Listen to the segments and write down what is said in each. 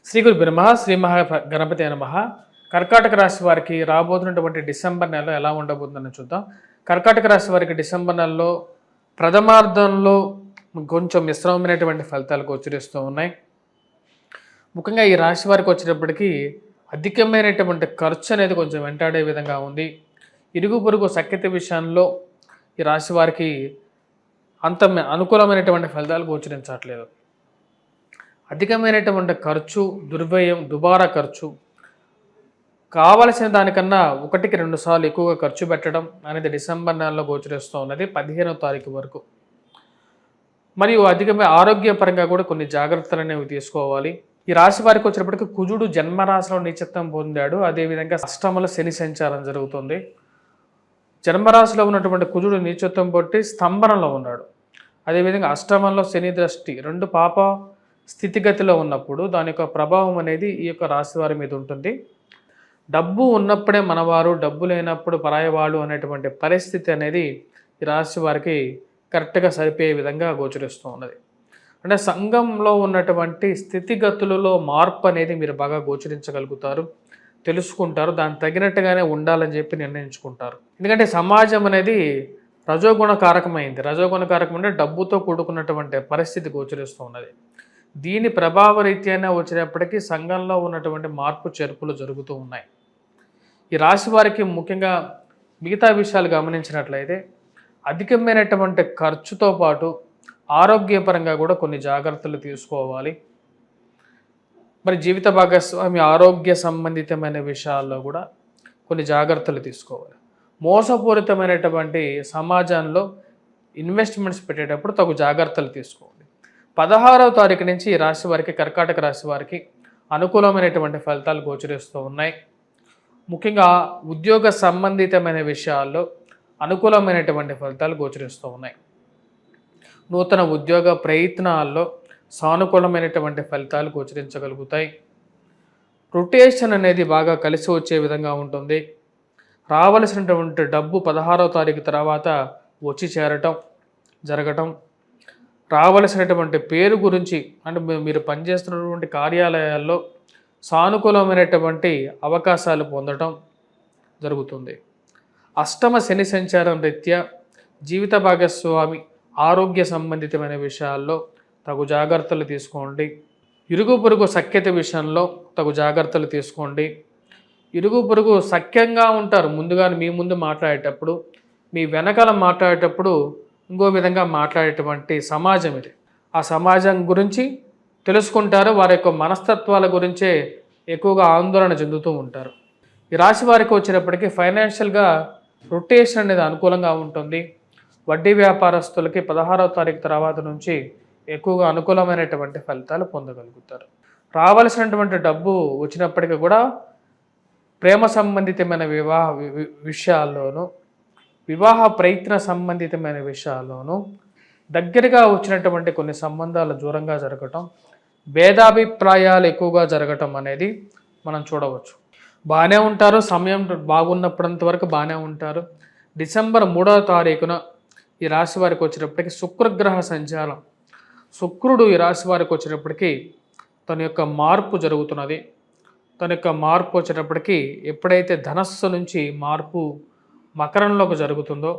శ్రీ గురుభ్యో నమః. శ్రీ గణపతి నమః. కర్కాటక రాశి వారికి రాబోతున్నటువంటి డిసెంబర్ నెలలో ఎలా ఉండబోతుందని చూద్దాం. కర్కాటక రాశి వారికి డిసెంబర్ నెలలో ప్రథమార్థంలో కొంచెం మిశ్రమమైనటువంటి ఫలితాలు గోచరిస్తూ ఉన్నాయి. ముఖ్యంగా ఈ రాశి వారికి వచ్చేటప్పటికి అధికమైనటువంటి ఖర్చు అనేది కొంచెం వెంటాడే విధంగా ఉంది. ఇరుగు పొరుగు సఖ్యత విషయంలో ఈ రాశి వారికి అంత అనుకూలమైనటువంటి ఫలితాలు గోచరించట్లేదు. అధికమైనటువంటి ఖర్చు, దుర్వ్యయం, దుబారా ఖర్చు, కావలసిన దానికన్నా 1-2 సార్లు ఎక్కువగా ఖర్చు పెట్టడం అనేది డిసెంబర్ నెలలో గోచరిస్తూ ఉన్నది 15వ తారీఖు వరకు. మరియు అధికమైన ఆరోగ్యపరంగా కూడా కొన్ని జాగ్రత్తలు అనేవి తీసుకోవాలి. ఈ రాశి వారికి వచ్చినప్పటికీ కుజుడు జన్మరాశిలో నీచత్వం పొందాడు. అదేవిధంగా అష్టమలో శని సంచారం జరుగుతుంది. జన్మరాశిలో ఉన్నటువంటి కుజుడు నీచత్వం పొట్టి స్తంభనలో ఉన్నాడు. అదేవిధంగా అష్టమంలో శని దృష్టి, 2 పాప స్థితిగతిలో ఉన్నప్పుడు దాని యొక్క ప్రభావం అనేది ఈ యొక్క రాశి వారి మీద ఉంటుంది. డబ్బు ఉన్నప్పుడే మనవారు, డబ్బు లేనప్పుడు పరాయవాడు అనేటువంటి పరిస్థితి అనేది ఈ రాశి వారికి కరెక్ట్గా సరిపోయే విధంగా గోచరిస్తూ ఉన్నది. అంటే సంఘంలో ఉన్నటువంటి స్థితిగతులలో మార్పు అనేది మీరు బాగా గోచరించగలుగుతారు, తెలుసుకుంటారు, దానికి తగినట్టుగానే ఉండాలని చెప్పి నిర్ణయించుకుంటారు. ఎందుకంటే సమాజం అనేది రజోగుణ కారకమైంది. రజోగుణ కారకం అంటే డబ్బుతో కూడుకున్నటువంటి పరిస్థితి గోచరిస్తూ ఉన్నది. దీని ప్రభావ రీత్యానే వచ్చినప్పటికీ సంఘంలో ఉన్నటువంటి మార్పు చేర్పులు జరుగుతూ ఉన్నాయి. ఈ రాశి వారికి ముఖ్యంగా మిగతా విషయాలు గమనించినట్లయితే అధికమైనటువంటి ఖర్చుతో పాటు ఆరోగ్యపరంగా కూడా కొన్ని జాగ్రత్తలు తీసుకోవాలి. మరి జీవిత భాగస్వామి ఆరోగ్య సంబంధితమైన విషయాల్లో కూడా కొన్ని జాగ్రత్తలు తీసుకోవాలి. మోసపూరితమైనటువంటి సమాజంలో ఇన్వెస్ట్మెంట్స్ పెట్టేటప్పుడు తగు జాగ్రత్తలు తీసుకోవాలి. 16వ తారీఖు నుంచి ఈ రాశి వారికి, కర్కాటక రాశి వారికి అనుకూలమైనటువంటి ఫలితాలు గోచరిస్తూ ఉన్నాయి. ముఖ్యంగా ఉద్యోగ సంబంధితమైన విషయాల్లో అనుకూలమైనటువంటి ఫలితాలు గోచరిస్తూ ఉన్నాయి. నూతన ఉద్యోగ ప్రయత్నాల్లో సానుకూలమైనటువంటి ఫలితాలు గోచరించగలుగుతాయి. రొటేషన్ అనేది బాగా కలిసి వచ్చే విధంగా ఉంటుంది. రావలసినటువంటి డబ్బు 16వ తారీఖు తర్వాత వచ్చి చేరటం జరగటం, రావలసినటువంటి పేరు గురించి అంటే మీరు పనిచేస్తున్నటువంటి కార్యాలయాల్లో సానుకూలమైనటువంటి అవకాశాలు పొందడం జరుగుతుంది. అష్టమ శని సంచారం రీత్యా జీవిత భాగస్వామి ఆరోగ్య సంబంధితమైన విషయాల్లో తగు జాగ్రత్తలు తీసుకోండి. ఇరుగు పొరుగు సఖ్యత విషయంలో తగు జాగ్రత్తలు తీసుకోండి. ఇరుగు పొరుగు సఖ్యంగా ఉంటారు. ముందుగా మీ ముందు మాట్లాడేటప్పుడు, మీ వెనకాల మాట్లాడేటప్పుడు ఇంకో విధంగా మాట్లాడేటువంటి సమాజం ఇది. ఆ సమాజం గురించి తెలుసుకుంటారు. వారి యొక్క మనస్తత్వాల గురించే ఎక్కువగా ఆందోళన చెందుతూ ఉంటారు. ఈ రాశి వారికి వచ్చినప్పటికీ ఫైనాన్షియల్గా రొటేషన్ అనేది అనుకూలంగా ఉంటుంది. వడ్డీ వ్యాపారస్తులకి 16వ తారీఖు తర్వాత నుంచి ఎక్కువగా అనుకూలమైనటువంటి ఫలితాలు పొందగలుగుతారు. రావలసినటువంటి డబ్బు వచ్చినప్పటికీ కూడా ప్రేమ సంబంధితమైన విషయాల్లోనూ, వివాహ ప్రయత్న సంబంధితమైన విషయాల్లోనూ దగ్గరగా వచ్చినటువంటి కొన్ని సంబంధాలు దూరంగా జరగటం, భేదాభిప్రాయాలు ఎక్కువగా జరగటం అనేది మనం చూడవచ్చు. బాగానే ఉంటారు, సమయం బాగున్నప్పుడంత వరకు బాగానే ఉంటారు. డిసెంబర్ 3వ తారీఖున ఈ రాశి వారికి వచ్చినప్పటికీ శుక్రగ్రహ సంచారం, శుక్రుడు ఈ రాశి వారికి వచ్చినప్పటికీ తన యొక్క మార్పు జరుగుతున్నది. తన యొక్క మార్పు వచ్చేటప్పటికీ ఎప్పుడైతే ధనస్సు నుంచి మార్పు మకరంలోకి జరుగుతుందో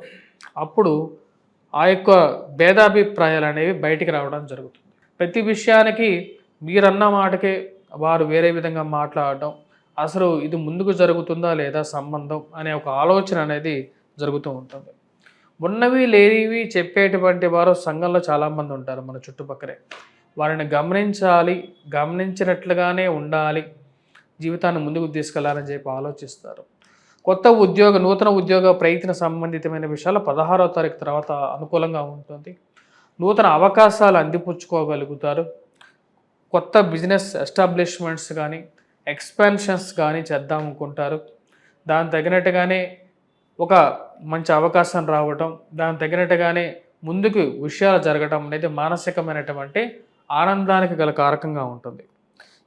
అప్పుడు ఆ యొక్క భేదాభిప్రాయాలు అనేవి బయటికి రావడం జరుగుతుంది. ప్రతి విషయానికి మీరన్న మాటకే వారు వేరే విధంగా మాట్లాడటం, అసలు ఇది ముందుకు జరుగుతుందా లేదా సంబంధం అనే ఒక ఆలోచన అనేది జరుగుతూ ఉంటుంది. ఉన్నవి లేనివి చెప్పేటువంటి వారు సంఘంలో చాలామంది ఉంటారు మన చుట్టుపక్కలే. వారిని గమనించాలి, గమనించినట్లుగానే ఉండాలి, జీవితాన్ని ముందుకు తీసుకెళ్లాలని చెప్పి ఆలోచిస్తారు. నూతన ఉద్యోగ ప్రయత్న సంబంధితమైన విషయాలు 16వ తారీఖు తర్వాత అనుకూలంగా ఉంటుంది. నూతన అవకాశాలు అందిపుచ్చుకోగలుగుతారు. కొత్త బిజినెస్ ఎస్టాబ్లిష్మెంట్స్ కానీ, ఎక్స్పాన్షన్స్ కానీ చేద్దాం అనుకుంటారు. దానికి తగినట్టుగానే ఒక మంచి అవకాశం రావటం, దానికి తగినట్టుగానే ముందుకు విషయాలు జరగటం అనేది మానసికమైనటువంటి ఆనందానికి గల కారకంగా ఉంటుంది.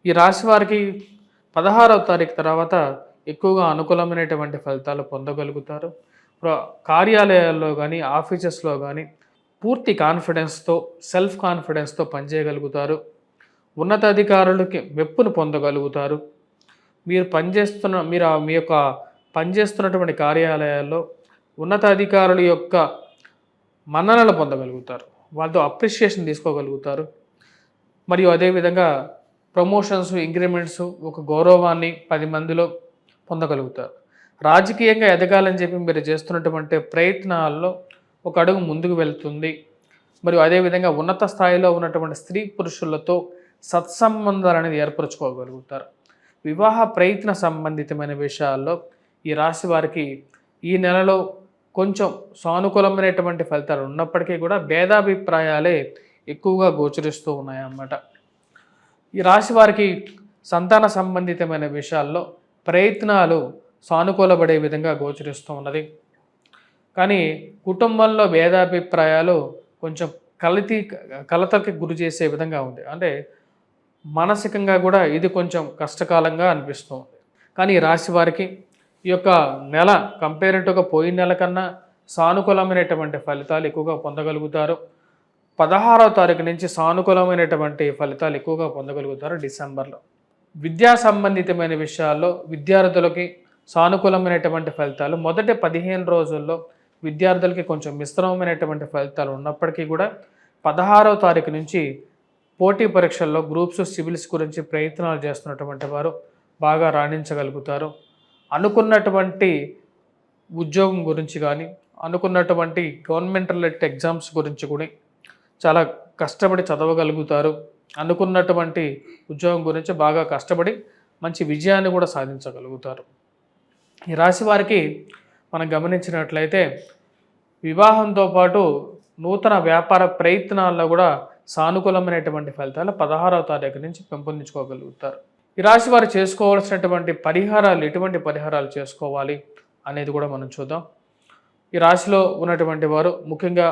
ఈ రాశి వారికి 16వ తారీఖు తర్వాత ఎక్కువగా అనుకూలమైనటువంటి ఫలితాలు పొందగలుగుతారు. కార్యాలయాల్లో కానీ, ఆఫీసెస్లో కానీ పూర్తి కాన్ఫిడెన్స్తో, సెల్ఫ్ కాన్ఫిడెన్స్తో పనిచేయగలుగుతారు. ఉన్నతాధికారులకి మెప్పును పొందగలుగుతారు. మీరు మీ యొక్క పనిచేస్తున్నటువంటి కార్యాలయాల్లో ఉన్నతాధికారుల యొక్క మన్ననలు పొందగలుగుతారు. వాళ్ళతో అప్రిషియేషన్ తీసుకోగలుగుతారు. మరియు అదేవిధంగా ప్రమోషన్స్, ఇంక్రిమెంట్స్, ఒక గౌరవాన్ని 10 మందిలో పొందగలుగుతారు. రాజకీయంగా ఎదగాలని చెప్పి మీరు చేస్తున్నటువంటి ప్రయత్నాల్లో ఒక అడుగు ముందుకు వెళ్తుంది. మరియు అదేవిధంగా ఉన్నత స్థాయిలో ఉన్నటువంటి స్త్రీ పురుషులతో సత్సంబంధాలు అనేది ఏర్పరచుకోగలుగుతారు. వివాహ ప్రయత్న సంబంధితమైన విషయాల్లో ఈ రాశి వారికి ఈ నెలలో కొంచెం సానుకూలమైనటువంటి ఫలితాలు ఉన్నప్పటికీ కూడా భేదాభిప్రాయాలే ఎక్కువగా గోచరిస్తూ ఉన్నాయన్నమాట. ఈ రాశి వారికి సంతాన సంబంధితమైన విషయాల్లో ప్రయత్నాలు సానుకూలపడే విధంగా గోచరిస్తూ ఉన్నది. కానీ కుటుంబంలో భేదాభిప్రాయాలు కొంచెం కలతకి గురి చేసే విధంగా ఉంది. అంటే మానసికంగా కూడా ఇది కొంచెం కష్టకాలంగా అనిపిస్తుంది. కానీ ఈ రాశి వారికి ఈ యొక్క నెల కంపేరిటివ్గా పోయిన నెల కన్నా సానుకూలమైనటువంటి ఫలితాలు ఎక్కువగా పొందగలుగుతారు. 16వ తారీఖు నుంచి సానుకూలమైనటువంటి ఫలితాలు ఎక్కువగా పొందగలుగుతారు డిసెంబర్లో. విద్యా సంబంధితమైన విషయాల్లో విద్యార్థులకి సానుకూలమైనటువంటి ఫలితాలు మొదటి 15 రోజుల్లో విద్యార్థులకి కొంచెం మిశ్రమమైనటువంటి ఫలితాలు ఉన్నప్పటికీ కూడా 16వ తారీఖు నుంచి పోటీ పరీక్షల్లో గ్రూప్స్, సివిల్స్ గురించి ప్రయత్నాలు చేస్తున్నటువంటి వారు బాగా రాణించగలుగుతారు. అనుకున్నటువంటి ఉద్యోగం గురించి కానీ, అనుకున్నటువంటి గవర్నమెంట్ రిలేటెడ్ ఎగ్జామ్స్ గురించి కూడా చాలా కష్టపడి చదవగలుగుతారు. అనుకున్నటువంటి ఉద్యోగం గురించి బాగా కష్టపడి మంచి విజయాన్ని కూడా సాధించగలుగుతారు. ఈ రాశి వారికి మనం గమనించినట్లయితే వివాహంతో పాటు నూతన వ్యాపార ప్రయత్నాల్లో కూడా సానుకూలమైనటువంటి ఫలితాలు 16వ తారీఖు నుంచి పెంపొందించుకోగలుగుతారు. ఈ రాశి వారు చేసుకోవాల్సినటువంటి పరిహారాలు, ఎటువంటి పరిహారాలు చేసుకోవాలి అనేది కూడా మనం చూద్దాం. ఈ రాశిలో ఉన్నటువంటి వారు ముఖ్యంగా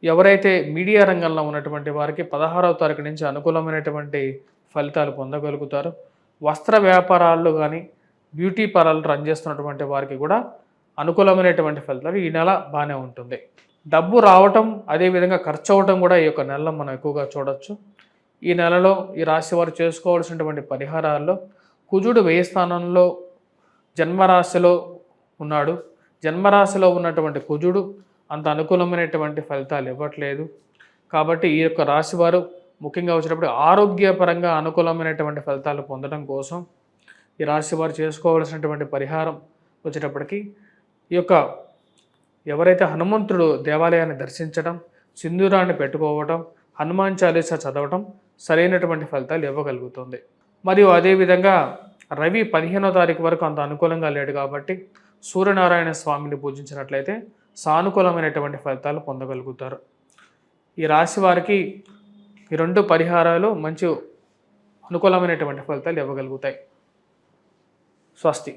ఎవరైతే మీడియా రంగంలో ఉన్నటువంటి వారికి 16వ తారీఖు నుంచి అనుకూలమైనటువంటి ఫలితాలు పొందగలుగుతారు. వస్త్ర వ్యాపారాల్లో కానీ, బ్యూటీ పార్లర్ రన్ చేస్తున్నటువంటి వారికి కూడా అనుకూలమైనటువంటి ఫలితాలు ఈ నెల బాగానే ఉంటుంది. డబ్బు రావటం, అదేవిధంగా ఖర్చు అవ్వటం కూడా ఈ యొక్క నెలలో మనం ఎక్కువగా చూడొచ్చు. ఈ నెలలో ఈ రాశి వారు చేసుకోవాల్సినటువంటి పరిహారాల్లో కుజుడు వ్యయ స్థానంలో జన్మరాశిలో ఉన్నాడు. జన్మరాశిలో ఉన్నటువంటి కుజుడు అంత అనుకూలమైనటువంటి ఫలితాలు ఇవ్వట్లేదు. కాబట్టి ఈ యొక్క రాశి వారు ముఖ్యంగా వచ్చేటప్పుడు ఆరోగ్యపరంగా అనుకూలమైనటువంటి ఫలితాలు పొందడం కోసం ఈ రాశి వారు చేసుకోవాల్సినటువంటి పరిహారం వచ్చేటప్పటికి ఈ యొక్క ఎవరైతే హనుమంతుడు దేవాలయాన్ని దర్శించడం, సింధూరాన్ని పెట్టుకోవటం, హనుమాన్ చాలీసా చదవటం సరైనటువంటి ఫలితాలు ఇవ్వగలుగుతుంది. మరియు అదేవిధంగా రవి 15వ తారీఖు వరకు అంత అనుకూలంగా లేడు కాబట్టి సూర్యనారాయణ స్వామిని పూజించినట్లయితే సానుకూలమైనటువంటి ఫలితాలు పొందగలుగుతారు. ఈ రాశి వారికి ఈ 2 పరిహారాలు మంచి అనుకూలమైనటువంటి ఫలితాలు ఇవ్వగలుగుతాయి. స్వస్తి.